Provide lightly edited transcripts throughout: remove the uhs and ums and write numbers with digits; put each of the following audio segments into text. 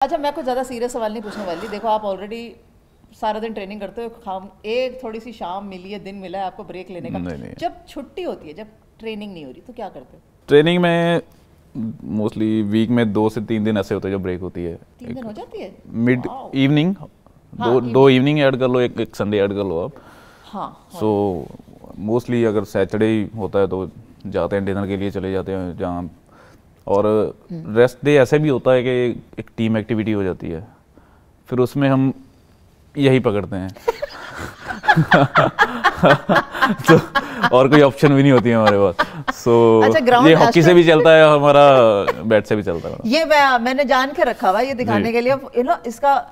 अच्छा, मैं कुछ ज़्यादा सीरियस सवाल नहीं पूछने वाली। देखो, आप ऑलरेडी सारा दिन ट्रेनिंग करते हो, एक थोड़ी सी शाम मिली है, दिन मिला है आपको ब्रेक लेने का। नहीं। जब छुट्टी होती है, जब ट्रेनिंग नहीं हो रही, तो क्या करते हो? ट्रेनिंग में मोस्टली वीक में 2 से 3 दिन ऐसे होते हैं जब ब्रेक होती है। 3 दिन हो जाती है? मिड इवनिंग, हाँ, दो इवनिंग ऐड कर लो, एक संडे ऐड कर लो आप। हाँ। सो मोस्टली अगर सैटरडे होता है तो जाते हैं डिनर के लिए, चले जाते हैं जहाँ। और रेस्ट डे ऐसे भी होता है कि एक टीम एक्टिविटी हो जाती है, फिर उसमें हम यही पकड़ते हैं। तो और कोई ऑप्शन भी नहीं होती है हमारे पास। सो अच्छा, ये हॉकी से भी चलता है हमारा, बैट से भी चलता है। ये मैंने जान के रखा हुआ ये दिखाने के लिए, इसका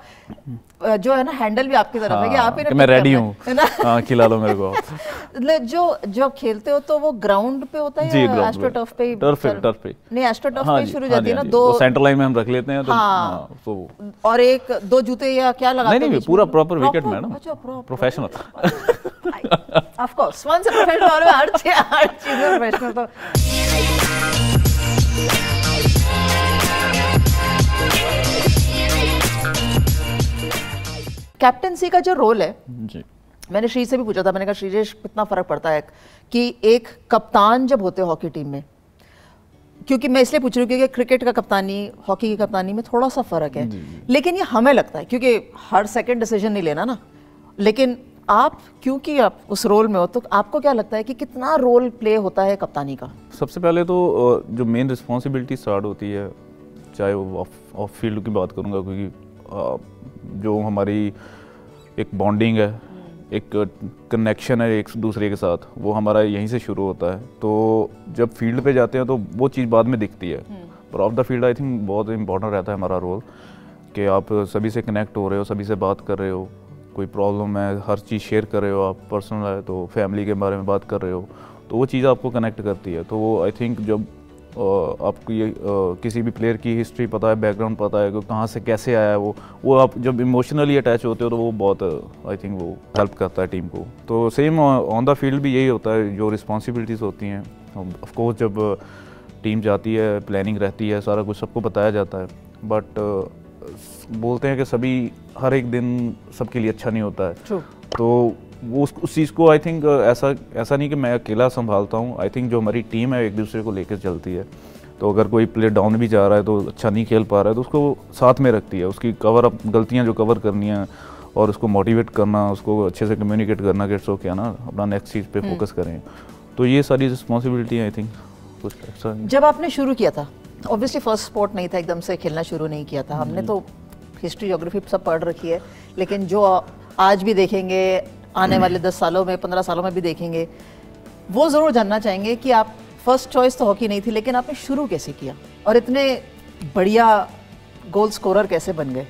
जो है ना हैंडल भी आपकी तरफ है कि आप ही मैं रेडी हूँ, हाँ खिला लो मेरे को। जो खेलते हो तो वो ग्राउंड पे होता है या एस्ट्रोटर्फ पे? टर्फ पे नहीं, एस्ट्रोटर्फ पे शुरू हो जाती है ना। दो सेंटर लाइन में हम रख लेते हैं तो हाँ, तो और एक दो जूते या क्या लगाते हैं? नहीं, पूरा proper wicket madam, professional. Of course, one से प्रोफेशनल, हर चीज में प्रोफेशनल। तो कैप्टनसी का जो रोल है जी, मैंने श्री से भी पूछा था, मैंने कहा श्रीजेश कितना फर्क पड़ता है कि एक कप्तान जब होते हैं हॉकी टीम में, क्योंकि मैं इसलिए पूछ रही हूँ क्योंकि क्रिकेट का कप्तानी हॉकी की कप्तानी में थोड़ा सा फर्क है, लेकिन ये हमें लगता है क्योंकि हर सेकंड डिसीजन नहीं लेना ना। लेकिन आप क्योंकि आप उस रोल में हो, तो आपको क्या लगता है कि कितना रोल प्ले होता है कप्तानी का? सबसे पहले तो जो मेन रिस्पॉन्सिबिलिटी स्टार्ट होती है, चाहे वो ऑफ फील्ड की बात करूँगा, क्योंकि जो हमारी एक बॉन्डिंग है, एक कनेक्शन है एक दूसरे के साथ, वो हमारा यहीं से शुरू होता है। तो जब फील्ड पे जाते हैं तो वो चीज़ बाद में दिखती है, पर of the field I think बहुत इंपॉर्टेंट रहता है हमारा रोल, कि आप सभी से कनेक्ट हो रहे हो, सभी से बात कर रहे हो, कोई प्रॉब्लम है हर चीज़ शेयर कर रहे हो आप, पर्सनल है तो फैमिली के बारे में बात कर रहे हो, तो वो चीज़ आपको कनेक्ट करती है। तो वो आई थिंक जब आपको ये किसी भी प्लेयर की हिस्ट्री पता है, बैकग्राउंड पता है कि कहाँ से कैसे आया है वो आप जब इमोशनली अटैच होते हो तो वो बहुत आई थिंक वो हेल्प करता है टीम को। तो सेम ऑन द फील्ड भी यही होता है, जो रिस्पॉन्सिबिलिटीज़ होती हैं। ऑफ कोर्स जब टीम जाती है, प्लानिंग रहती है, सारा कुछ सबको बताया जाता है, बट बोलते हैं कि सभी हर एक दिन सबके लिए अच्छा नहीं होता है। तो वो उस चीज़ को आई थिंक ऐसा नहीं कि मैं अकेला संभालता हूँ। आई थिंक जो हमारी टीम है एक दूसरे को लेकर चलती है। तो अगर कोई प्लेयर डाउन भी जा रहा है, तो अच्छा नहीं खेल पा रहा है, तो उसको साथ में रखती है, उसकी कवर अप गलतियाँ जो कवर करनी है और उसको मोटिवेट करना, उसको अच्छे से कम्युनिकेट करना कि इट्स ओके ना, अपना नेक्स्ट चीज़ पे फोकस करें। तो ये सारी रिस्पॉन्सिबिलिटी आई थिंक कुछ एक्स्ट्रा नहीं। जब आपने शुरू किया था, ऑब्वियसली फर्स्ट स्पोर्ट नहीं था, एकदम से खेलना शुरू नहीं किया था, हमने तो हिस्ट्री ज्योग्राफी सब पढ़ रखी है, लेकिन जो आज भी देखेंगे, आने वाले 10 सालों में, 15 सालों में भी देखेंगे, वो ज़रूर जानना चाहेंगे कि आप फर्स्ट चॉइस तो हॉकी नहीं थी, लेकिन आपने शुरू कैसे किया और इतने बढ़िया गोल स्कोरर कैसे बन गए?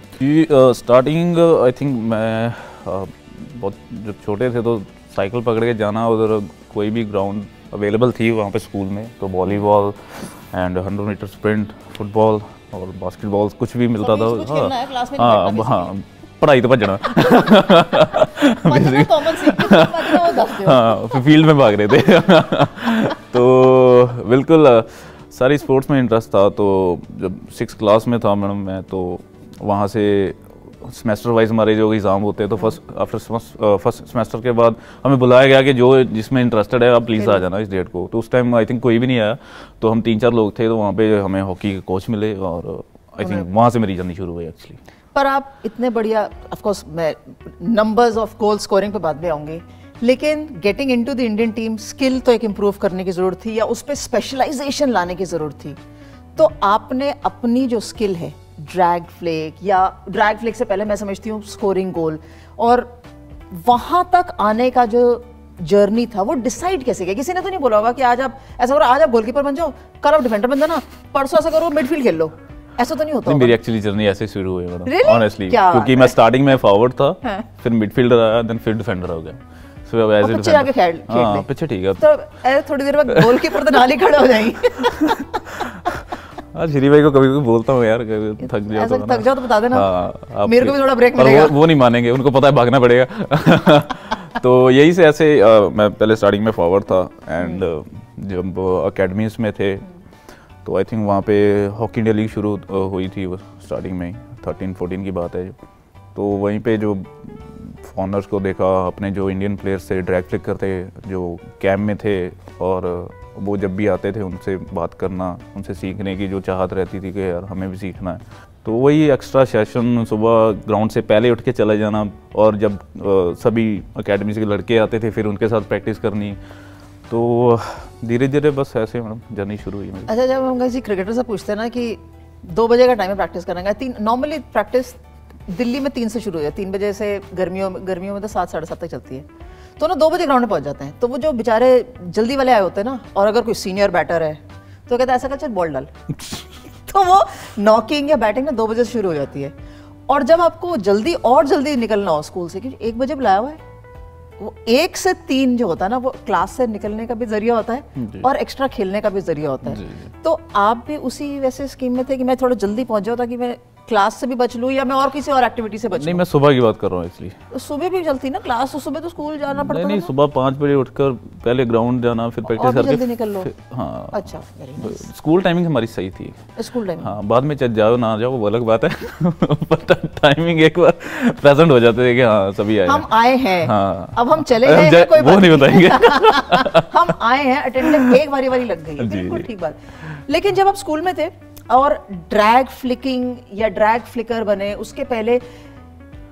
स्टार्टिंग आई थिंक मैं बहुत जब छोटे थे तो साइकिल पकड़ के जाना, उधर कोई भी ग्राउंड अवेलेबल थी वहाँ पे स्कूल में, तो volleyball and 100 metre sprint, football और बास्केटबॉल कुछ भी मिलता था। हाँ, पढ़ाई तो भजना। हाँ, फील्ड में भाग रहे थे। तो बिल्कुल सारी स्पोर्ट्स में इंटरेस्ट था। तो जब 6th क्लास में था मैडम मैं, तो वहाँ से सेमेस्टर वाइज हमारे जो एग्ज़ाम होते हैं, तो फर्स्ट सेमेस्टर के बाद हमें बुलाया गया कि जो जिसमें इंटरेस्टेड है आप प्लीज़ आ जाना इस डेट को। तो उस टाइम आई थिंक कोई भी नहीं आया, तो हम 3-4 लोग थे, तो वहाँ पे हमें हॉकी के कोच मिले और आई थिंक वहाँ से मेरी जर्नी शुरू हुई एक्चुअली। पर आप इतने बढ़िया, ऑफ कोर्स मैं नंबर्स ऑफ गोल स्कोरिंग पे बाद में आऊँगी, लेकिन getting into the Indian team skill तो एक इम्प्रूव करने की ज़रूरत थी, या उस पर स्पेशलाइजेशन लाने की ज़रूरत थी। तो आपने अपनी जो स्किल है ड्रैग फ्लेक, या ड्रैग फ्लेक से पहले मैं समझती हूँ स्कोरिंग गोल, और वहाँ तक आने का जो जर्नी था वो डिसाइड कैसे किया? किसी ने तो नहीं बोला होगा कि आज आप ऐसा करो, आज आप गोलकीपर बन जाओ, कल आप डिफेंडर बन जाना, परसों ऐसा करो मिडफील्ड खेल लो, ऐसा तो नहीं होता? मेरी एक्चुअली जर्नी ऐसे शुरू हुई मैडम, ऑनेस्टली, क्योंकि मैं स्टार्टिंग में फॉरवर्ड था, फिर मिडफील्डर आया, देन फिर डिफेंडर हो गया। सो एज ए पीछे आके खेल, हां पीछे ठीक है, तो थोड़ी देर बाद गोलकीपर तो नाली खड़े हो जाएंगे। आज श्री भाई को कभी कभी बोलता हूँ यार, थक जाओ तो बता देना, मेरे को भी थोड़ा ब्रेक मिलेगा। वो नहीं मानेंगे, उनको पता है भागना पड़ेगा। तो यही से ऐसे मैं पहले स्टार्टिंग में फॉरवर्ड था, एंड जब अकेडमीज में थे तो आई थिंक वहाँ पे हॉकी इंडिया लीग शुरू हुई थी स्टार्टिंग में ही, 13-14 की बात है जो। तो वहीं पे जो फॉरनर्स को देखा, अपने जो इंडियन प्लेयर्स थे, ड्रैग फ्लिकर थे जो कैम्प में थे, और वो जब भी आते थे उनसे बात करना, उनसे सीखने की जो चाहत रहती थी कि यार हमें भी सीखना है। तो वही एक्स्ट्रा सेशन, सुबह ग्राउंड से पहले उठ के चले जाना, और जब सभी अकेडमी से लड़के आते थे फिर उनके साथ प्रैक्टिस करनी। तो धीरे धीरे बस ऐसे मैडम जर्नी शुरू हुई मेरी। अच्छा, जब हम किसी क्रिकेटर से पूछते हैं ना कि 2 बजे का टाइम है प्रैक्टिस करने का, 3 नॉर्मली प्रैक्टिस दिल्ली में 3 से शुरू हो जाती है, 3 बजे से गर्मियों में तो 7 साढ़े 7 तक चलती है। तो ना 2 बजे ग्राउंड में पहुंच जाते हैं। तो वो जो बेचारे जल्दी वाले आए होते हैं ना, और अगर कोई सीनियर बैटर है तो कहता है ऐसा कर चल बॉल डाल तो वो नॉकिंग या बैटिंग ना 2 बजे से शुरू हो जाती है। और जब आपको जल्दी निकलना हो स्कूल से, क्योंकि 1 बजे बुलाया हुआ है, वो 1 से 3 जो होता है ना, वो क्लास से निकलने का भी जरिया होता है और एक्स्ट्रा खेलने का भी जरिया होता है। तो आप भी उसी वैसे स्कीम में थे कि मैं थोड़ा जल्दी पहुंच जाऊँ ताकि मैं क्लास से भी बच लूँ या मैं और किसी और एक्टिविटी से बच लूँ? नहीं, मैं सुबह की बात कर रहा हूँ इसलिए। तो सुबह भी चलती ना क्लास, तो सुबह तो स्कूल जाना पड़ता नहीं, सुबह 5 बजे उठकर पहले ग्राउंड जाना, फिर प्रैक्टिस करके जल्दी निकल लो। हाँ, अच्छा, स्कूल टाइमिंग हमारी सही थी। स्कूल टाइमिंग, हाँ, बाद में चाहे जाओ ना जाओ वो अलग बात है पर टाइमिंग एक बार प्रेजेंट हो जाते थे कि हाँ सभी आए, हम आए हैं। हाँ, अब हम चले गए कोई वो नहीं बताएंगे हम आए हैं, अटेंडेंस एक बारी लग गई, बिल्कुल ठीक बात। लेकिन जब आप स्कूल में थे और ड्रैग फ्लिकिंग या ड्रैग फ्लिकर बने, उसके पहले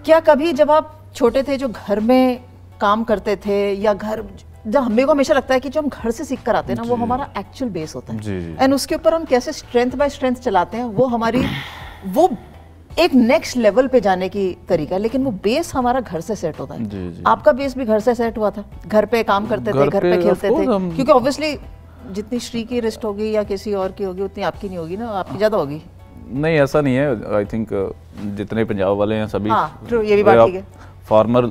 क्या कभी जब आप छोटे थे जो घर में काम करते थे या घर, जब हमें को हमेशा लगता है कि जो हम घर से सीख कर आते हैं ना वो हमारा एक्चुअल बेस होता है, एंड उसके ऊपर हम कैसे स्ट्रेंथ बाय स्ट्रेंथ चलाते हैं, वो हमारी वो एक नेक्स्ट लेवल पे जाने की तरीका, लेकिन वो बेस हमारा घर से सेट होता है। आपका बेस भी घर से सेट हुआ था, घर पे काम करते थे, घर पे खेलते थे, क्योंकि ऑब्वियसली जितनी श्री की रिस्ट होगी या किसी और की होगी उतनी आपकी नहीं होगी ना, आपकी ज्यादा होगी। नहीं, ऐसा नहीं है। आई थिंक जितने पंजाब वाले हैं सभी, हाँ, ट्रू, ये भी बात ठीक है। फार्मर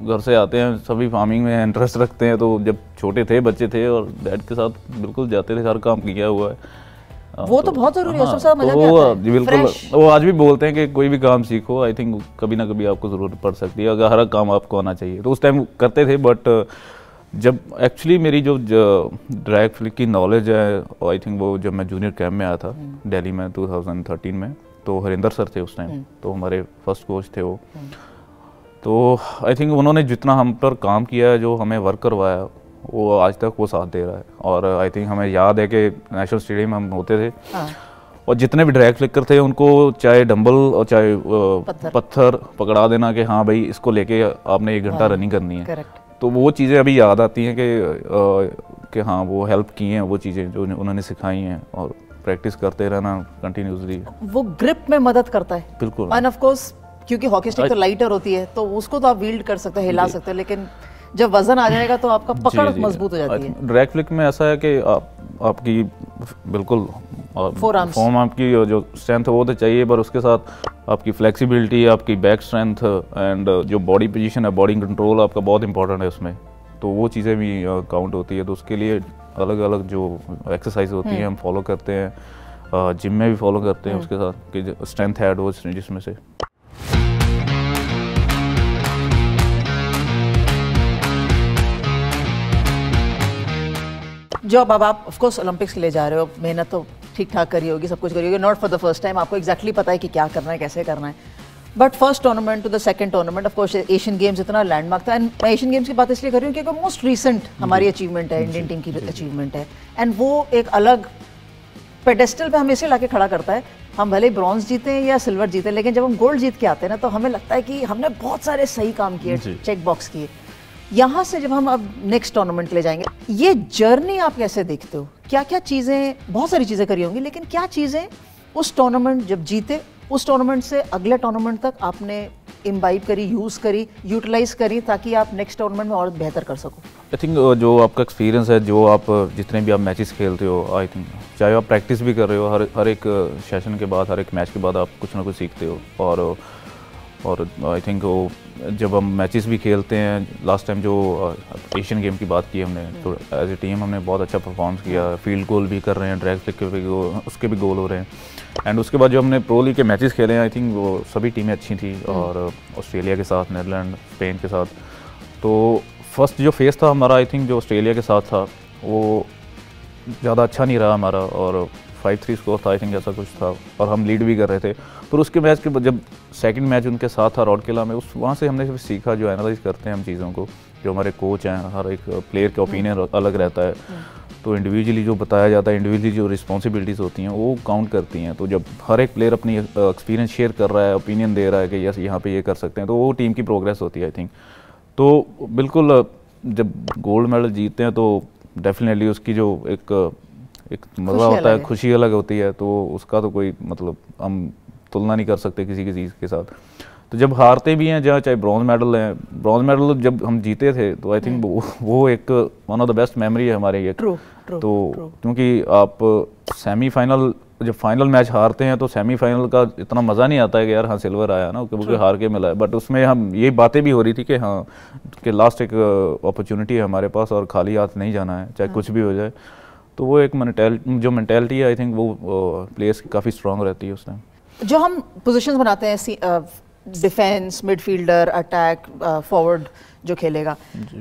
घर से आते हैं, सभी फार्मिंग में इंटरेस्ट रखते हैं। तो जब छोटे थे, बच्चे थे और डैड के साथ बिल्कुल जाते थे, हर काम किया हुआ है। वो तो बहुत जरूरी है, सबसे ज्यादा मजा भी आता है। जी बिल्कुल, वो आज भी बोलते हैं कि कोई भी काम सीखो, आई थिंक कभी ना कभी आपको जरूरत पड़ सकती है, अगर हर काम आपको आना चाहिए। तो उस टाइम करते थे, बट जब एक्चुअली मेरी जो ड्रैग फ्लिक की नॉलेज है, आई थिंक वो जब मैं जूनियर कैंप में आया था दिल्ली में 2013 में, तो हरिंदर सर थे उस टाइम, तो हमारे फर्स्ट कोच थे वो। तो आई थिंक उन्होंने जितना हम पर काम किया है, जो हमें वर्क करवाया, वो आज तक वो साथ दे रहा है। और आई थिंक हमें याद है कि नेशनल स्टेडियम हम होते थे और जितने भी ड्रैग फ्लिकर थे उनको चाहे डंबल और चाहे पत्थर पकड़ा देना कि हाँ भाई इसको लेके आपने 1 घंटा रनिंग करनी है। तो वो चीज़ें अभी याद आती हैं कि हाँ वो हेल्प की हैं, वो चीज़ें जो उन्होंने सिखाई हैं, और प्रैक्टिस करते रहना कंटिन्यूसली, वो ग्रिप में मदद करता है। बिल्कुल। एंड ऑफ कोर्स क्योंकि हॉकी स्टिक तो लाइटर होती है, तो उसको तो आप वील्ड कर सकते हैं, हिला सकते हैं, लेकिन जब वजन आ जाएगा तो आपका पकड़ मजबूत हो जाती है। ड्रैग फ्लिक में ऐसा है कि आपकी बिल्कुल फॉर्म आपकी जो स्ट्रेंथ है वो तो चाहिए, पर उसके साथ आपकी फ्लेक्सिबिलिटी, आपकी बैक स्ट्रेंथ एंड जो बॉडी पोजीशन है, बॉडी कंट्रोल आपका बहुत इंपॉर्टेंट है उसमें। तो वो चीज़ें भी काउंट होती है। तो उसके लिए अलग अलग जो एक्सरसाइज होती है हम फॉलो करते हैं, जिम में भी फॉलो करते हैं उसके साथ कि स्ट्रेंथ ऐड हो जिसमें से। जो अब आप ऑफ कोर्स ओलंपिक्स के लिए जा रहे हो, मेहनत तो ठीक ठाक करी होगी, सब कुछ करी होगी, not for the first time, आपको एग्जैक्टली पता है कि क्या करना है, कैसे करना है, but first tournament to the second tournament, of course Asian games इतना लैंडमार्क था। एंड मैं एशियन गेम्स की बात इसलिए कर रही हूँ क्योंकि मोस्ट रीसेंट हमारी अचीवमेंट है, इंडियन टीम की अचीवमेंट है, एंड वो एक अलग पेडेस्टल पे हमें इसलिए लाके खड़ा करता है। हम भले ब्रॉन्ज जीते या सिल्वर जीते, लेकिन जब हम गोल्ड जीत के आते हैं ना, तो हमें लगता है कि हमने बहुत सारे सही काम किए, चेक बॉक्स किए। यहाँ से जब हम अब नेक्स्ट टूर्नामेंट ले जाएंगे, ये जर्नी आप कैसे देखते हो? क्या क्या चीज़ें, बहुत सारी चीज़ें करी होंगी, लेकिन क्या चीज़ें उस टूर्नामेंट जब जीते, उस टूर्नामेंट से अगले टूर्नामेंट तक आपने इम्बाइब करी, यूज़ करी, यूटिलाइज करी, ताकि आप नेक्स्ट टूर्नामेंट में और बेहतर कर सको? आई थिंक जो आपका एक्सपीरियंस है, जो आप जितने भी आप मैचेस खेलते हो, आई थिंक चाहे आप प्रैक्टिस भी कर रहे हो, हर एक सेशन के बाद, हर एक मैच के बाद आप कुछ ना कुछ सीखते हो। और आई थिंक वो जब हम मैचेस भी खेलते हैं, लास्ट टाइम जो एशियन गेम की बात की हमने, तो एज ए टीम हमने बहुत अच्छा परफॉर्मेंस किया, फील्ड गोल भी कर रहे हैं, ड्रैग फ्लिक के भी उसके भी गोल हो रहे हैं। एंड उसके बाद जो हमने प्रो लीग के मैचेस खेले हैं, आई थिंक वो सभी टीमें अच्छी थी, और ऑस्ट्रेलिया के साथ, नीदरलैंड, स्पेन के साथ। तो फर्स्ट जो फेस था हमारा, आई थिंक जो ऑस्ट्रेलिया के साथ था, वो ज़्यादा अच्छा नहीं रहा हमारा, और 5-3 स्कोर था आई थिंक, ऐसा कुछ था, और हम लीड भी कर रहे थे। पर उसके मैच के जब सेकंड मैच उनके साथ था रौड़किला में, उस वहाँ से हमने फिर सीखा, जो एनालाइज करते हैं हम चीज़ों को, जो हमारे कोच हैं, हर एक प्लेयर का ओपिनियन अलग रहता है, तो इंडिविजुअली जो बताया जाता है, इंडिविजुअली जो रिस्पॉन्सिबिलिटीज़ होती हैं वो काउंट करती हैं। तो जब हर एक प्लेयर अपनी एक्सपीरियंस शेयर कर रहा है, ओपिनियन दे रहा है कि यस यहाँ पे ये कर सकते हैं, तो वो टीम की प्रोग्रेस होती है आई थिंक। तो बिल्कुल जब गोल्ड मेडल जीतते हैं तो डेफिनेटली उसकी जो एक मज़ा होता है, खुशी अलग होती है, तो उसका तो कोई मतलब हम तुलना नहीं कर सकते किसी चीज़ के साथ। तो जब हारते भी हैं, जहाँ चाहे ब्रॉन्ज मेडल है, ब्रॉन्ज मेडल जब हम जीते थे तो आई थिंक वो एक one of the best memory है हमारी एक। तो क्योंकि आप सेमीफाइनल जब फाइनल मैच हारते हैं तो सेमीफाइनल का इतना मज़ा नहीं आता है कि यार हाँ सिल्वर आया ना, क्योंकि हार के मिला है, बट उसमें हम ये बातें भी हो रही थी कि हाँ कि लास्ट एक अपॉर्चुनिटी है हमारे पास और खाली हाथ नहीं जाना है, चाहे कुछ भी हो जाए। तो वो एक जो मेंटालिटी है आई थिंक वो प्लेयर्स की काफ़ी स्ट्रांग रहती है उस टाइम। जो हम पोजीशंस बनाते हैं, डिफेंस, मिडफील्डर, अटैक, फॉरवर्ड जो खेलेगा,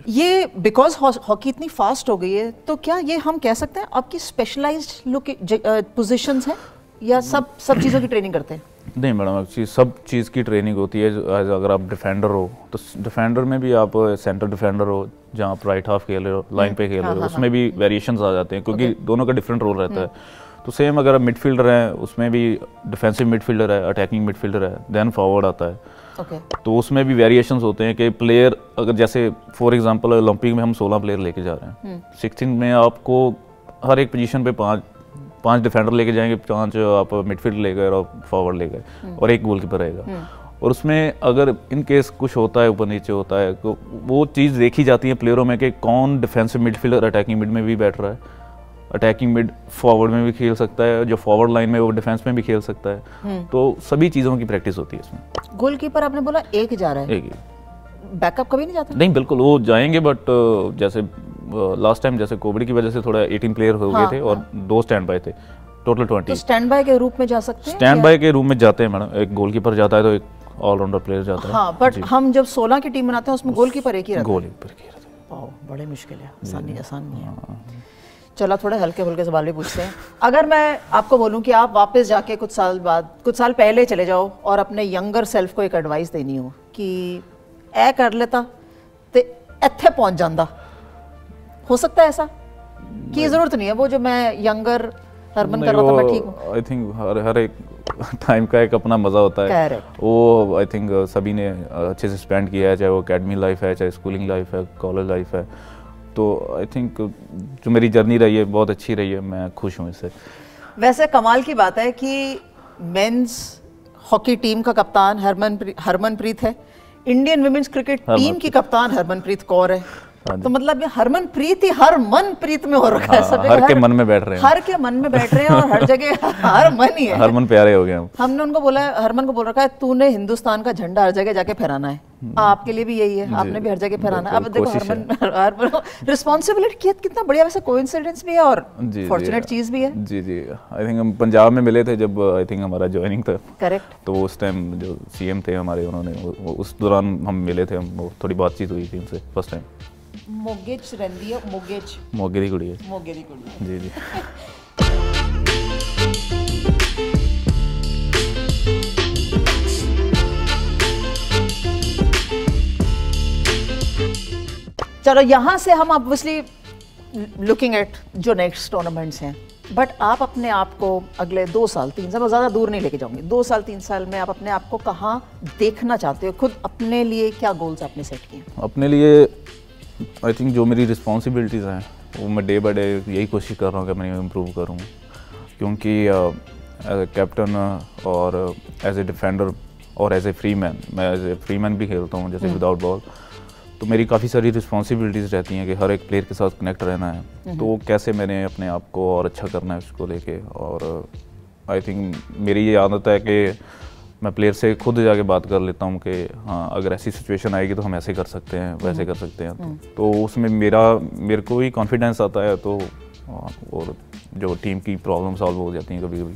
ये बिकॉज हॉकी इतनी फास्ट हो गई है, तो क्या ये हम कह सकते हैं आपकी स्पेशलाइज्ड पोजीशंस हैं या सब चीज़ों की ट्रेनिंग करते हैं? नहीं मैडम, एक्चुअली सब चीज़ की ट्रेनिंग होती है। अगर आप डिफेंडर हो तो डिफेंडर में भी आप सेंटर डिफेंडर हो, जहाँ आप राइट हाफ खेल रहे हो, लाइन पे खेल रहे हो, उसमें भी वेरिएशंस आ जाते हैं, क्योंकि दोनों का डिफरेंट रोल रहता है। तो सेम अगर आप मिडफील्डर हैं, उसमें भी डिफेंसिव मिडफील्डर है, अटैकिंग मिडफील्डर है, देन फॉरवर्ड आता है। तो उसमें भी वेरिएशंस होते हैं कि प्लेयर अगर जैसे फॉर एग्जांपल ओलंपिक में हम 16 प्लेयर लेके जा रहे हैं, 16 में आपको हर एक पोजीशन पे पांच डिफेंडर लेके जाएंगे, 5 आप मिडफील्ड ले गए और फॉरवर्ड ले गए और एक गोलकीपर रहेगा। और उसमें अगर इन केस कुछ होता है, ऊपर नीचे होता है, तो वो चीज़ देखी जाती है प्लेयरों में कि कौन डिफेंसिव मिडफील्डर अटैकिंग मिड में भी बैठ रहा है, अटैकिंग मिड फॉरवर्ड में भी खेल सकता है, जो फॉरवर्ड लाइन में वो डिफेंस में भी खेल सकता है। तो सभी चीज़ों की प्रैक्टिस होती है इसमें। गोलकीपर आपने बोला एक जा रहा है, एक ही, बैकअप कभी नहीं जाता? नहीं, बिल्कुल वो जाएंगे, बट जैसे लास्ट टाइम जैसे कोविड की वजह से थोड़ा 18 प्लेयर हो गए थे और 2 स्टैंड बाय थे, टोटल 20। तो स्टैंड बाय के रूप में जा सकते हैं? स्टैंड बाय के रूप में जाते हैं मैडम, एक गोलकीपर जाता है तो एक ऑलराउंडर प्लेयर जाता है। हाँ, बट हम जब 16 की टीम बनाते हैं उसमें गोलकीपर एक ही रहता है। गोलकीपर एक ही रहता है। बड़े मुश्किल है, आसान नहीं है। चलो थोड़े हल्के फुल्के सवाल भी पूछते हैं। अगर मैं आपको बोलूं कि आप वापस जाके कुछ साल पहले चले जाओ और अपने यंगर सेल्फ को एक एडवाइस देनी हो कि ऐ कर लेता तो इत्थे पहुंच जाता, हो सकता है ऐसा कि जरूरत नहीं है वो जो मैं यंगर हरमन कर रहा था मैं ठीक हूं? आई थिंक हर एक टाइम का एक अपना मज़ा होता है। Correct. वो आई थिंक सभी ने अच्छे से स्पेंड किया है, चाहे वो एकेडमी लाइफ है, चाहे स्कूलिंग लाइफ है, कॉलेज लाइफ है। तो आई थिंक जो मेरी जर्नी रही है बहुत अच्छी रही है, मैं खुश हूँ इससे। वैसे कमाल की बात है कि मेंस हॉकी टीम का कप्तान हरमनप्रीत है, इंडियन विमेंस क्रिकेट टीम की कप्तान हरमनप्रीत कौर है। तो मतलब ये हरमनप्रीत ही हरमनप्रीत में हो रखा है, सब हर के मन में बैठ रहे हैं, हर के मन में बैठ रहे हैं और हर जगह हरमन ही है, हरमन प्यारे हो गए। हमने उनको बोला, हरमन को बोल रखा है तूने हिंदुस्तान का झंडा हर जगह जाके फहराना है, आपके लिए भी यही है, आपने भी हर जगह फहराना है। अब देखो हरमन रिस्पॉन्सिबिलिटी कितना बढ़िया, वैसे कोइंसिडेंस भी है और फॉर्चुनेट चीज भी है। जी जी, आई थिंक हम पंजाब में मिले थे जब आई थिंक हमारा ज्वाइनिंग था। करेक्ट। तो उस टाइम जो सीएम थे हमारे, उन्होंने उस दौरान हम मिले थे, हम थोड़ी बातचीत हुई थी उनसे फर्स्ट टाइम। मोगेज रहंदी है, मोगे दी कुड़ी है, मोगे दी कुड़ी है। जी जी। चलो यहाँ से हम ऑब्वियसली लुकिंग एट जो नेक्स्ट टूर्नामेंट्स हैं, बट आप अपने आप को अगले 2 साल 3 साल, मैं ज़्यादा दूर नहीं लेके जाऊंगी, 2 साल 3 साल में आप अपने आप को कहाँ देखना चाहते हो? खुद अपने लिए क्या गोल्स आपने सेट किए? अपने लिए आई थिंक जो मेरी रिस्पॉन्सिबिलिटीज़ हैं वो मैं डे बाय डे यही कोशिश कर रहा हूँ कि मैं इम्प्रूव करूँ, क्योंकि एज ए कैप्टन और एज ए डिफेंडर और एज ए फ्री मैन, मैं एज ए फ्री मैन भी खेलता हूँ जैसे विदाउट बॉल, तो मेरी काफ़ी सारी रिस्पॉन्सिबिलिटीज़ रहती हैं कि हर एक प्लेयर के साथ कनेक्ट रहना है। तो कैसे मैंने अपने आप को और अच्छा करना है उसको लेके, और आई थिंक मेरी ये आदत है कि मैं प्लेयर से खुद जाके बात कर लेता हूँ कि हाँ अगर ऐसी सिचुएशन आएगी तो हम ऐसे कर सकते हैं, वैसे कर सकते हैं। तो उसमें मेरे को ही कॉन्फिडेंस आता है, तो और जो टीम की प्रॉब्लम सॉल्व हो जाती हैं कभी कभी।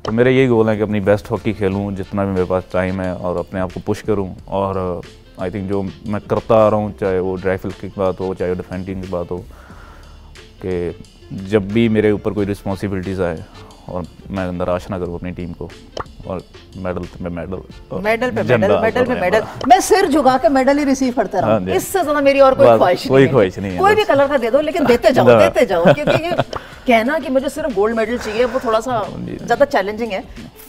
तो मेरा यही गोल है कि अपनी बेस्ट हॉकी खेलूँ जितना भी मेरे पास टाइम है, और अपने आप को पुश करूँ। और आई थिंक जो मैं करता आ रहा हूँ, चाहे वो ड्राइव फील्ड की बात हो, चाहे डिफेंडिंग की बात हो, कि जब भी मेरे ऊपर कोई रिस्पॉन्सिबिलिटीज़ आए और मैं निराश ना करूँ अपनी टीम को, और मेडल पे मेडल, मैं सिर झुका के मेडल ही रिसीव करते रहूं, इससे ज्यादा मेरी और कोई ख्वाहिश नहीं है। कोई भी कलर का दे दो, लेकिन देते जाओ क्योंकि ये कहना कि मुझे सिर्फ गोल्ड मेडल चाहिए वो थोड़ा सा ज़्यादा चैलेंजिंग है,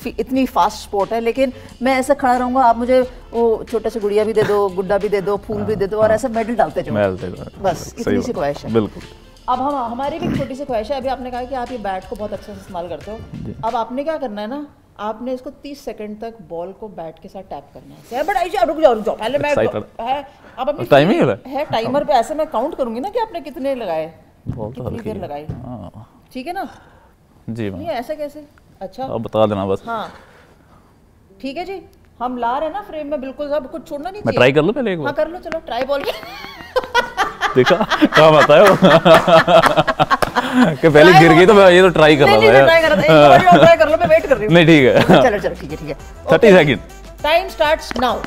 इतनी फास्ट स्पोर्ट है। लेकिन मैं ऐसे खड़ा रहूंगा, आप मुझे वो छोटे से गुड़िया भी दे दो, गुड्डा भी दे दो, फूल भी दे दो, और ऐसे मेडल डालते जाओ, बस इतनी सी ख्वाहिश है। बिल्कुल। अब हमारी भी एक छोटी सी ख्वाहिश है। अभी आपने कहा कि आप ये बैट को बहुत अच्छे से इस्तेमाल करते हो, अब आपने क्या करना है ना, आपने इसको 30 सेकंड तक बॉल को बैट के साथ टैप करना है। बट आई रुक जाओ पहले मैं है, अब अपनी टाइमिंग है टाइमर पे, ऐसे मैं काउंट करूंगी ना कि आपने कितने लगाए, कितनी देर लगाई, ठीक है ना जी? नहीं ऐसे कैसे? अच्छा अब बता देना बस। हाँ ठीक है जी, हम ला रहे हैं ना फ्रेम में, बिल्कुल सब कुछ छोड़ना नहीं मैं ट्राई कर लूं पहले एक बार? हाँ कर लो, चलो ट्राई बॉल देखा काम आता है वो कि पहले गिर गई तो मैं ये तो ट्राई कर रहा था। ट्राई कर लो, मैं वेट कर रही हूँ। नहीं ठीक है, चलो ठीक है 30 सेकंड, टाइम स्टार्ट्स नाउ।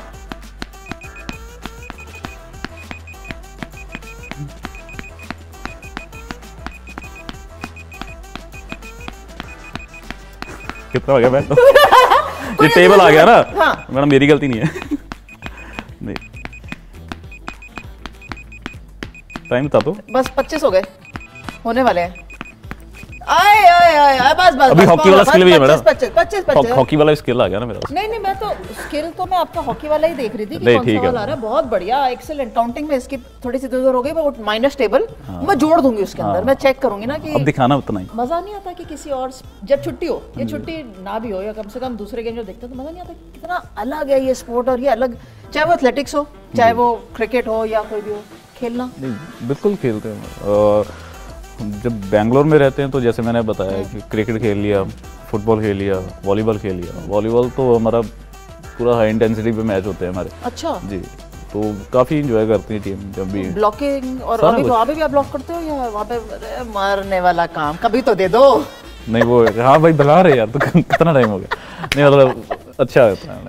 कितना हो गया बैट? ये टेबल आ गया ना? हाँ। मैडम मेरी गलती नहीं है। नहीं टाइम बता दो। बस 25 हो गए, होने वाले हैं। आए बस अभी हॉकी वाला स्किल भी है मैडम? 25 हॉकी वाला स्किल आ गया ना मेरा? नहीं मैं तो स्किल तो मैं आपका हॉकी वाला ही देख रही थी कि कौन सा वाला आ रहा है। बहुत बढ़िया, एक्सीलेंट। काउंटिंग में इसकी थोड़ी सी इधर हो गई, वो माइनस टेबल मैं जोड़ दूंगी उसके अंदर। मैं चेक करूंगी ना कि अब दिखाना उतना ही मजा नहीं आता कि किसी और जब छुट्टी हो, ये छुट्टी ना भी हो या कम से कम दूसरे गेम जो देखते हो तो मजा नहीं आता। कितना अलग है ये स्पोर्ट, और ये अलग, चाहे वो एथलेटिक्स हो, चाहे वो क्रिकेट हो या कोई भी हो, खेलना बिल्कुल खेलते हैं। जब बेंगलोर में रहते हैं तो जैसे मैंने बताया कि क्रिकेट खेल लिया, फुटबॉल खेल लिया, वॉलीबॉल खेल लिया। वॉलीबॉल तो हमारा पूरा हाई इंटेंसिटी पे मैच होते हैं हमारे। अच्छा जी, तो काफ़ी इंजॉय करती है टीम जब भी। ब्लॉकिंग और अभी वहाँ पे भी आप ब्लॉक करते हो या वहाँ पे मारने वाला काम कभी तो दे दो? नहीं वो हाँ भाई बुला रहे यार, तो कितना टाइम हो गया। नहीं मतलब अच्छा होता है,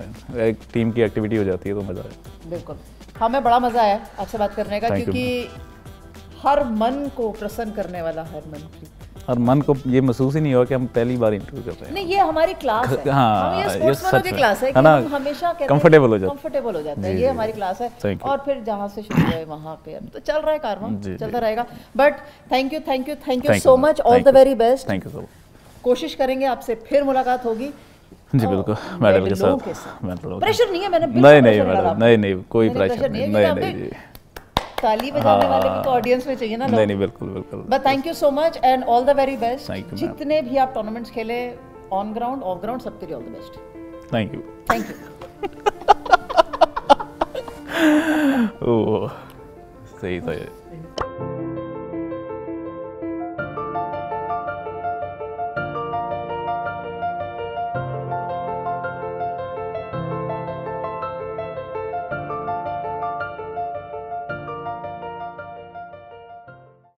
एक टीम की एक्टिविटी हो जाती है तो मज़ा आया। बिल्कुल, हमें बड़ा मज़ा आया आपसे बात करने का, क्योंकि हर मन को प्रसन्न करने वाला हर मन को ये महसूस ही नहीं हुआ कि हम पहली बार इंटरव्यू कर रहे हैं। नहीं, ये हमारी क्लास है। हाँ, ये स्पोर्ट्समैनों की क्लास है कि हम हमेशा कंफर्टेबल हो जाते हैं। ये हमारी क्लास है, और फिर जहाँ से शुरू हुए वहाँ पे तो चल रहा है कारवां, चलता रहेगा। But thank you so much, all the very best. Thank you so much. कोशिश करेंगे आपसे फिर मुलाकात होगी जी, बिल्कुल मेडल के साथ। प्रेशर नहीं है, मैंने नहीं कोई प्रेशर नहीं। ताली बजाने वाले भी तो ऑडियंस में चाहिए ना। नहीं बिल्कुल। But thank you so much and all the very best. जितने भी आप टूर्नामेंट्स खेले, ऑन ग्राउंड ऑफ ग्राउंड, सबके लिए all the best. Thank you. Oh सही था ये।